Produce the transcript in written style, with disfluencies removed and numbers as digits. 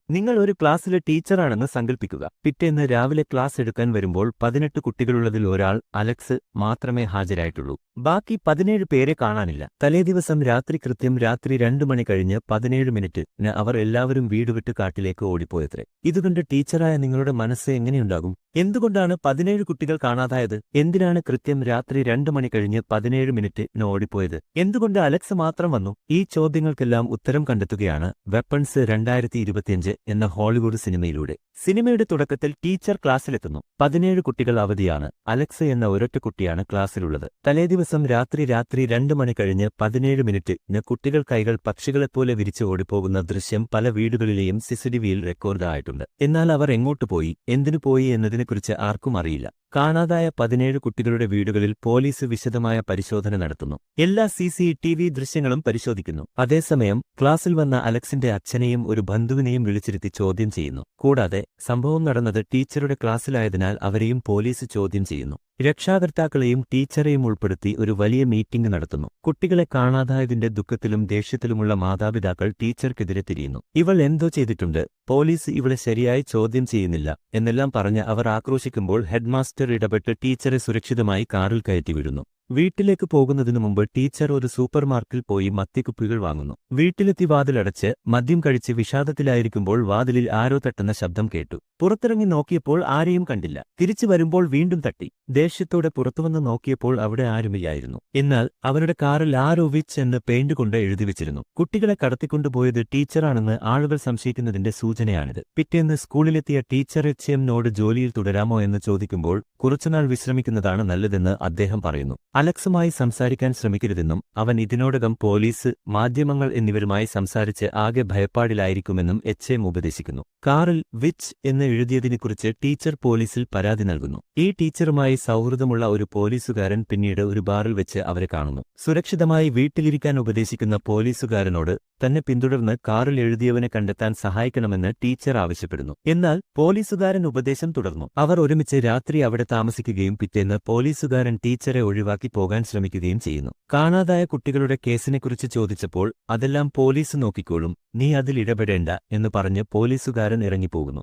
നിങ്ങൾ ഒരു ക്ലാസ്സിലെ ടീച്ചറാണെന്ന് സങ്കൽപ്പിക്കുക. പിറ്റേന്ന് രാവിലെ ക്ലാസ് എടുക്കാൻ വരുമ്പോൾ 18 കുട്ടികളുള്ളതിൽ ഒരാൾ അലക്സ് മാത്രമേ ഹാജരായിട്ടുള്ളൂ. ബാക്കി 17 പേരെ കാണാനില്ല. തലേദിവസം കൃത്യം രാത്രി 2 മണി കഴിഞ്ഞ് 17 മിനിറ്റിന് അവർ എല്ലാവരും വീട് വിട്ട് കാട്ടിലേക്ക് ഓടിപ്പോയത്രേ. ഇതുകൊണ്ട് ടീച്ചറായ നിങ്ങളുടെ മനസ്സ് എങ്ങനെയുണ്ടാകും? എന്തുകൊണ്ടാണ് 17 കുട്ടികൾ കാണാതായത്? എന്തിനാണ് കൃത്യം രാത്രി 2 മണി കഴിഞ്ഞ് 17 മിനിറ്റിന് ഓടിപ്പോയത്? എന്തുകൊണ്ട് അലക്സ് മാത്രം വന്നു? ഈ ചോദ്യങ്ങൾക്കെല്ലാം ഉത്തരം കണ്ടെത്തുകയാണ് വെപ്പൺസ് 2025 എന്ന ഹോളിവുഡ് സിനിമയിലൂടെ. സിനിമയുടെ തുടക്കത്തിൽ ടീച്ചർ ക്ലാസ്സിലെത്തുന്നു. 17 കുട്ടികൾ അവധിയാണ്. അലക്സ് എന്ന ഒരൊറ്റ കുട്ടിയാണ് ക്ലാസ്സിലുള്ളത്. തലേദിവസം രാത്രി 2 മണി കഴിഞ്ഞ് 17 മിനിറ്റിന് കുട്ടികൾ കൈകൾ പക്ഷികളെപ്പോലെ വിരിച്ച് ഓടിപ്പോകുന്ന ദൃശ്യം പല വീടുകളിലെയും സിസിടിവിയിൽ റെക്കോർഡ് ആയിട്ടുണ്ട്. എന്നാൽ അവർ എങ്ങോട്ട് പോയി, എന്തിനു പോയി എന്നതിനെക്കുറിച്ച് ആർക്കും അറിയില്ല. കാണാതായ 17 കുട്ടികളുടെ വീടുകളിൽ പോലീസ് വിശദമായ പരിശോധന നടത്തുന്നു. എല്ലാ CCTV ദൃശ്യങ്ങളും പരിശോധിക്കുന്നു. അതേസമയം ക്ലാസ്സിൽ വന്ന അലക്സിന്റെ അച്ഛനെയും ഒരു ബന്ധുവിനെയും വിളിച്ചിരുത്തി ചോദ്യം ചെയ്യുന്നു. കൂടാതെ സംഭവം നടന്നത് ടീച്ചറുടെ ക്ലാസ്സിലായതിനാൽ അവരെയും പോലീസ് ചോദ്യം ചെയ്യുന്നു. രക്ഷാകർത്താക്കളെയും ടീച്ചറെയും ഉൾപ്പെടുത്തി ഒരു വലിയ മീറ്റിംഗ് നടത്തുന്നു. കുട്ടികളെ കാണാതായതിന്റെ ദുഃഖത്തിലും ദേഷ്യത്തിലുമുള്ള മാതാപിതാക്കൾ ടീച്ചർക്കെതിരെ തിരിയുന്നു. ഇവൾ എന്തോ ചെയ്തിട്ടുണ്ട്, പോലീസ് ഇവളെ ശരിയായി ചോദ്യം ചെയ്യുന്നില്ല എന്നെല്ലാം പറഞ്ഞ് അവർ ആക്രോശിക്കുമ്പോൾ ഹെഡ്മാസ്റ്റർ ഇടപെട്ട് ടീച്ചറെ സുരക്ഷിതമായി കാറിൽ കയറ്റിവിടുന്നു. വീട്ടിലേക്ക് പോകുന്നതിനു മുമ്പ് ടീച്ചർ ഒരു സൂപ്പർമാർക്കറ്റിൽ പോയി മദ്യക്കുപ്പികൾ വാങ്ങുന്നു. വീട്ടിലെത്തി വാതിലടച്ച് മദ്യം കഴിച്ച് വിഷാദത്തിലായിരിക്കുമ്പോൾ വാതിലിൽ ആരോ തട്ടുന്ന ശബ്ദം കേട്ടു. പുറത്തിറങ്ങി നോക്കിയപ്പോൾ ആരെയും കണ്ടില്ല. തിരിച്ചു വരുമ്പോൾ വീണ്ടും തട്ടി. ദേഷ്യത്തോടെ പുറത്തുവന്ന് നോക്കിയപ്പോൾ അവിടെ ആരുമില്ലായിരുന്നു. എന്നാൽ അവരുടെ കാറിൽ ആരോ വിച്ച് എന്ന് പെയിന്റ് കൊണ്ട് എഴുതിവെച്ചിരുന്നു. കുട്ടികളെ കടത്തിക്കൊണ്ടുപോയത് ടീച്ചറാണെന്ന് ആളുകൾ സംശയിക്കുന്നതിന്റെ സൂചനയാണിത്. പിറ്റേന്ന് സ്കൂളിലെത്തിയ ടീച്ചർ HMനോട് ജോലിയിൽ തുടരാമോ എന്ന് ചോദിക്കുമ്പോൾ കുറച്ചുനാൾ വിശ്രമിക്കുന്നതാണ് നല്ലതെന്ന് അദ്ദേഹം പറയുന്നു. അലക്സുമായി സംസാരിക്കാൻ ശ്രമിക്കരുതെന്നും അവൻ ഇതിനോടകം പോലീസ്, മാധ്യമങ്ങൾ എന്നിവരുമായി സംസാരിച്ച് ആകെ ഭയപ്പാടിലായിരിക്കുമെന്നും HM ഉപദേശിക്കുന്നു. കാറിൽ വിച്ച് എന്ന് എഴുതിയതിനെക്കുറിച്ച് ടീച്ചർ പോലീസിൽ പരാതി നൽകുന്നു. ഈ ടീച്ചറുമായി സൗഹൃദമുള്ള ഒരു പോലീസുകാരൻ പിന്നീട് ഒരു ബാറിൽ വെച്ച് അവരെ കാണുന്നു. സുരക്ഷിതമായി വീട്ടിലിരിക്കാൻ ഉപദേശിക്കുന്ന പോലീസുകാരനോട് തന്നെ പിന്തുടർന്ന് കാറിൽ എഴുതിയവനെ കണ്ടെത്താൻ സഹായിക്കണമെന്ന് ടീച്ചർ ആവശ്യപ്പെടുന്നു. എന്നാൽ പോലീസുകാരൻ ഉപദേശം തുടർന്നു. അവർ ഒരുമിച്ച് രാത്രി അവിടെ താമസിക്കുകയും പിറ്റേന്ന് പോലീസുകാരൻ ടീച്ചറെ ഒഴിവാക്കി പോകാൻ ശ്രമിക്കുകയും ചെയ്യുന്നു. കാണാതായ കുട്ടികളുടെ കേസിനെക്കുറിച്ച് ചോദിച്ചപ്പോൾ അതെല്ലാം പോലീസ് നോക്കിക്കോളും, നീ അതിൽ ഇടപെടേണ്ട എന്ന് പറഞ്ഞ് പോലീസുകാരൻ ഇറങ്ങിപ്പോകുന്നു.